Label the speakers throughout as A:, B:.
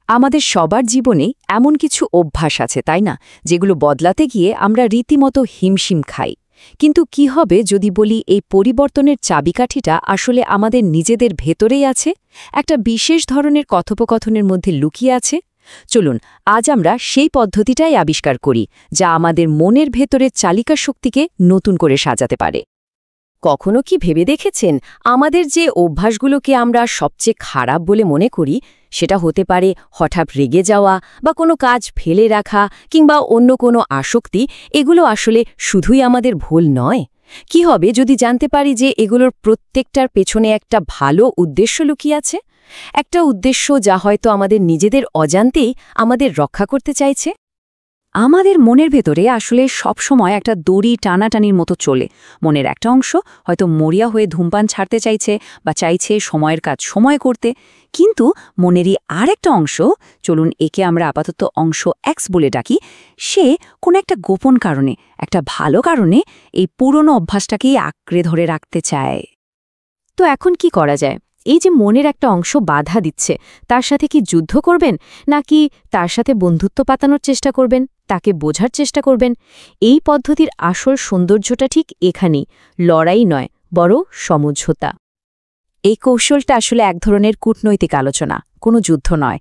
A: আমাদের সবার জীবনে এমন কিছু অভ্যাস আছে তাই না, যেগুলো বদলাতে গিয়ে আমরা রীতিমতো হিমশিম খাই। কিন্তু কি হবে যদি বলি এই পরিবর্তনের চাবিকাঠিটা আসলে আমাদের নিজেদের ভেতরেই আছে, একটা বিশেষ ধরনের কথোপকথনের মধ্যে লুকিয়ে আছে? চলুন আজ আমরা সেই পদ্ধতিটাই আবিষ্কার করি, যা আমাদের মনের ভেতরের চালিকা শক্তিকে নতুন করে সাজাতে পারে। কখনো কি ভেবে দেখেছেন, আমাদের যে অভ্যাসগুলোকে আমরা সবচেয়ে খারাপ বলে মনে করি, সেটা হতে পারে হঠাৎ রেগে যাওয়া বা কোনো কাজ ফেলে রাখা কিংবা অন্য কোনো আসক্তি, এগুলো আসলে শুধুই আমাদের ভুল নয়। কি হবে যদি জানতে পারি যে এগুলোর প্রত্যেকটার পেছনে একটা ভালো উদ্দেশ্য লুকিয়ে আছে, একটা উদ্দেশ্য যা হয়তো আমাদের নিজেদের অজান্তেই আমাদের রক্ষা করতে চাইছে? আমাদের মনের ভেতরে আসলে সবসময় একটা দড়ি টানাটানির মতো চলে। মনের একটা অংশ হয়তো মরিয়া হয়ে ধূমপান ছাড়তে চাইছে বা চাইছে সময়ের কাজ সময় করতে, কিন্তু মনেরই আরেকটা অংশ, চলুন একে আমরা আপাতত অংশ এক্স বলে ডাকি, সে কোনো একটা গোপন কারণে, একটা ভালো কারণে এই পুরনো অভ্যাসটাকেই আঁকড়ে ধরে রাখতে চায়। তো এখন কি করা যায়? এই যে মনের একটা অংশ বাধা দিচ্ছে, তার সাথে কি যুদ্ধ করবেন, নাকি তার সাথে বন্ধুত্ব পাতানোর চেষ্টা করবেন, তাকে বোঝার চেষ্টা করবেন? এই পদ্ধতির আসল সৌন্দর্যটা ঠিক এখানেই, লড়াই নয়, বড় সমঝোতা। এই কৌশলটা আসলে এক ধরনের কূটনৈতিক আলোচনা, কোনো যুদ্ধ নয়।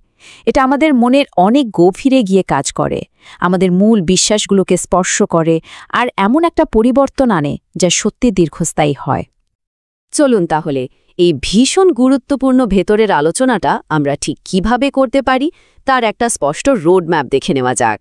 A: এটা আমাদের মনের অনেক গভীরে গিয়ে কাজ করে, আমাদের মূল বিশ্বাসগুলোকে স্পর্শ করে আর এমন একটা পরিবর্তন আনে যা সত্যি দীর্ঘস্থায়ী হয়। চলুন তাহলে এই ভীষণ গুরুত্বপূর্ণ ভেতরের আলোচনাটা আমরা ঠিক কিভাবে করতে পারি তার একটা স্পষ্ট রোডম্যাপ দেখে নেওয়া যাক।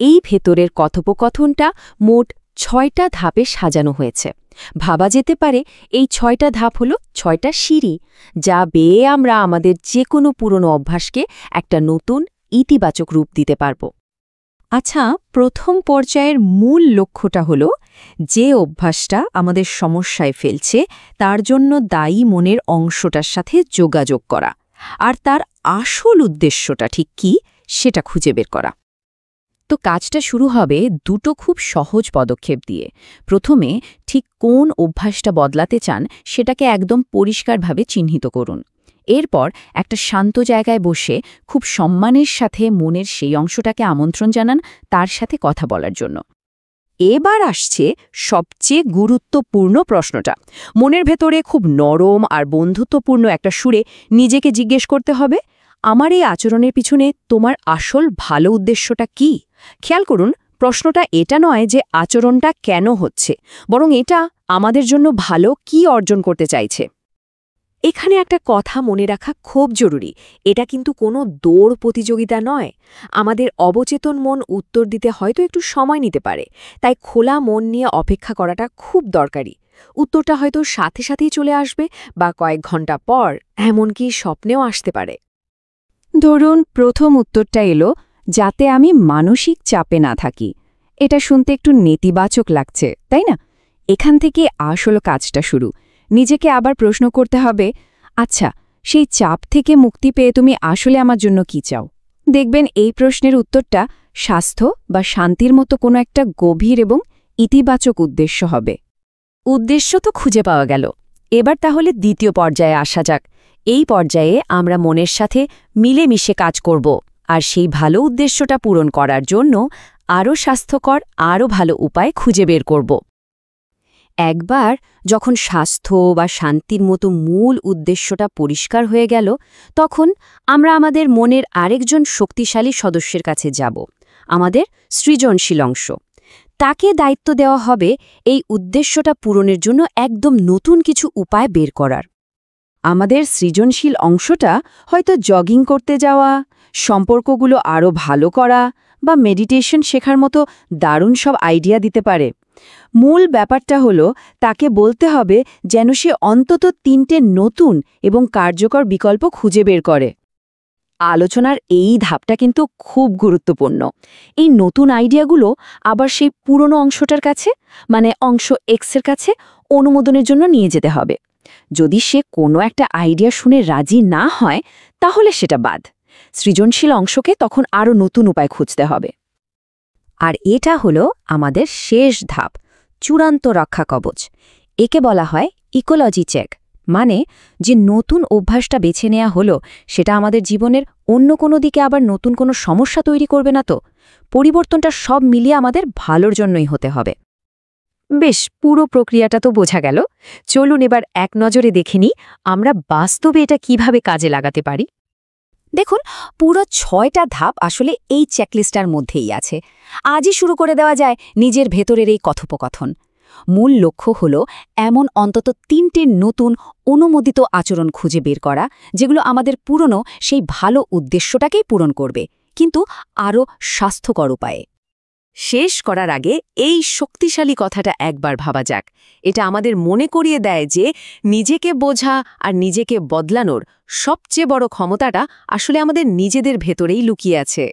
A: এই ভেতরের কথোপকথনটা মোট ৬টা ধাপে সাজানো হয়েছে। ভাবা যেতে পারে এই ৬টা ধাপ হল ৬টা সিঁড়ি, যা বেয়ে আমরা আমাদের যে কোনো পুরনো অভ্যাসকে একটা নতুন ইতিবাচক রূপ দিতে পারব। আচ্ছা, প্রথম পর্যায়ের মূল লক্ষ্যটা হল যে অভ্যাসটা আমাদের সমস্যায় ফেলছে তার জন্য দায়ী মনের অংশটার সাথে যোগাযোগ করা, আর তার আসল উদ্দেশ্যটা ঠিক কী সেটা খুঁজে বের করা। তো কাজটা শুরু হবে দুটো খুব সহজ পদক্ষেপ দিয়ে। প্রথমে ঠিক কোন অভ্যাসটা বদলাতে চান সেটাকে একদম পরিষ্কারভাবে চিহ্নিত করুন। এরপর একটা শান্ত জায়গায় বসে খুব সম্মানের সাথে মনের সেই অংশটাকে আমন্ত্রণ জানান তার সাথে কথা বলার জন্য। এবার আসছে সবচেয়ে গুরুত্বপূর্ণ প্রশ্নটা। মনের ভেতরে খুব নরম আর বন্ধুত্বপূর্ণ একটা সুরে নিজেকে জিজ্ঞেস করতে হবে, আমার এই আচরণের পিছনে তোমার আসল ভালো উদ্দেশ্যটা কি? খেয়াল করুন, প্রশ্নটা এটা নয় যে আচরণটা কেন হচ্ছে, বরং এটা আমাদের জন্য ভালো কি অর্জন করতে চাইছে। এখানে একটা কথা মনে রাখা খুব জরুরি, এটা কিন্তু কোনো দৌড় প্রতিযোগিতা নয়। আমাদের অবচেতন মন উত্তর দিতে হয়তো একটু সময় নিতে পারে, তাই খোলা মন নিয়ে অপেক্ষা করাটা খুব দরকারি। উত্তরটা হয়তো সাথে সাথেই চলে আসবে বা কয়েক ঘন্টা পর, এমনকি স্বপ্নেও আসতে পারে। ধরুন প্রথম উত্তরটা এলো, যাতে আমি মানসিক চাপে না থাকি। এটা শুনতে একটু নেতিবাচক লাগছে, তাই না? এখান থেকে আসল কাজটা শুরু। নিজেকে আবার প্রশ্ন করতে হবে, আচ্ছা, সেই চাপ থেকে মুক্তি পেয়ে তুমি আসলে আমার জন্য কি চাও? দেখবেন এই প্রশ্নের উত্তরটা স্বাস্থ্য বা শান্তির মতো কোনো একটা গভীর এবং ইতিবাচক উদ্দেশ্য হবে। উদ্দেশ্য তো খুঁজে পাওয়া গেল, এবার তাহলে দ্বিতীয় পর্যায়ে আসা যাক। এই পর্যায়ে আমরা মনের সাথে মিলেমিশে কাজ করব, আর সেই ভালো উদ্দেশ্যটা পূরণ করার জন্য আরও স্বাস্থ্যকর, আরও ভালো উপায় খুঁজে বের করব। একবার যখন স্বাস্থ্য বা শান্তির মতো মূল উদ্দেশ্যটা পরিষ্কার হয়ে গেল, তখন আমরা আমাদের মনের আরেকজন শক্তিশালী সদস্যের কাছে যাব, আমাদের সৃজনশীল অংশ। তাকে দায়িত্ব দেওয়া হবে এই উদ্দেশ্যটা পূরণের জন্য একদম নতুন কিছু উপায় বের করার। আমাদের সৃজনশীল অংশটা হয়তো জগিং করতে যাওয়া, সম্পর্কগুলো আরও ভালো করা বা মেডিটেশন শেখার মতো দারুণ সব আইডিয়া দিতে পারে। মূল ব্যাপারটা হলো তাকে বলতে হবে যেন সে অন্তত ৩টে নতুন এবং কার্যকর বিকল্প খুঁজে বের করে। আলোচনার এই ধাপটা কিন্তু খুব গুরুত্বপূর্ণ। এই নতুন আইডিয়াগুলো আবার সেই পুরনো অংশটার কাছে, মানে অংশ এক্সের কাছে অনুমোদনের জন্য নিয়ে যেতে হবে। যদি সে কোনো একটা আইডিয়া শুনে রাজি না হয়, তাহলে সেটা বাদ। সৃজনশীল অংশকে তখন আরও নতুন উপায় খুঁজতে হবে। আর এটা হলো আমাদের শেষ ধাপ, চূড়ান্ত রক্ষা কবচ। একে বলা হয় ইকোলজি চেক, মানে যে নতুন অভ্যাসটা বেছে নেওয়া হলো সেটা আমাদের জীবনের অন্য কোনো দিকে আবার নতুন কোনো সমস্যা তৈরি করবে না তো? পরিবর্তনটা সব মিলিয়ে আমাদের ভালোর জন্যই হতে হবে। বেশ, পুরো প্রক্রিয়াটা তো বোঝা গেল। চলুন এবার এক নজরে দেখে নিই আমরা বাস্তবে এটা কিভাবে কাজে লাগাতে পারি। দেখুন, পুরো ৬টা ধাপ আসলে এই চেকলিস্টার মধ্যেই আছে। আজই শুরু করে দেওয়া যায় নিজের ভেতরের এই কথোপকথন। মূল লক্ষ্য হল এমন অন্তত ৩টে নতুন অনুমোদিত আচরণ খুঁজে বের করা, যেগুলো আমাদের পুরনো সেই ভালো উদ্দেশ্যটাকেই পূরণ করবে, কিন্তু আরও স্বাস্থ্যকর উপায়ে। শেষ করার আগে এই শক্তিশালী কথাটা একবার ভাবা যাক। এটা আমাদের মনে করিয়ে দেয় যে নিজেকে বোঝা আর নিজেকে বদলানোর সবচেয়ে বড় ক্ষমতাটা আসলে আমাদের নিজেদের ভেতরেই লুকিয়ে আছে।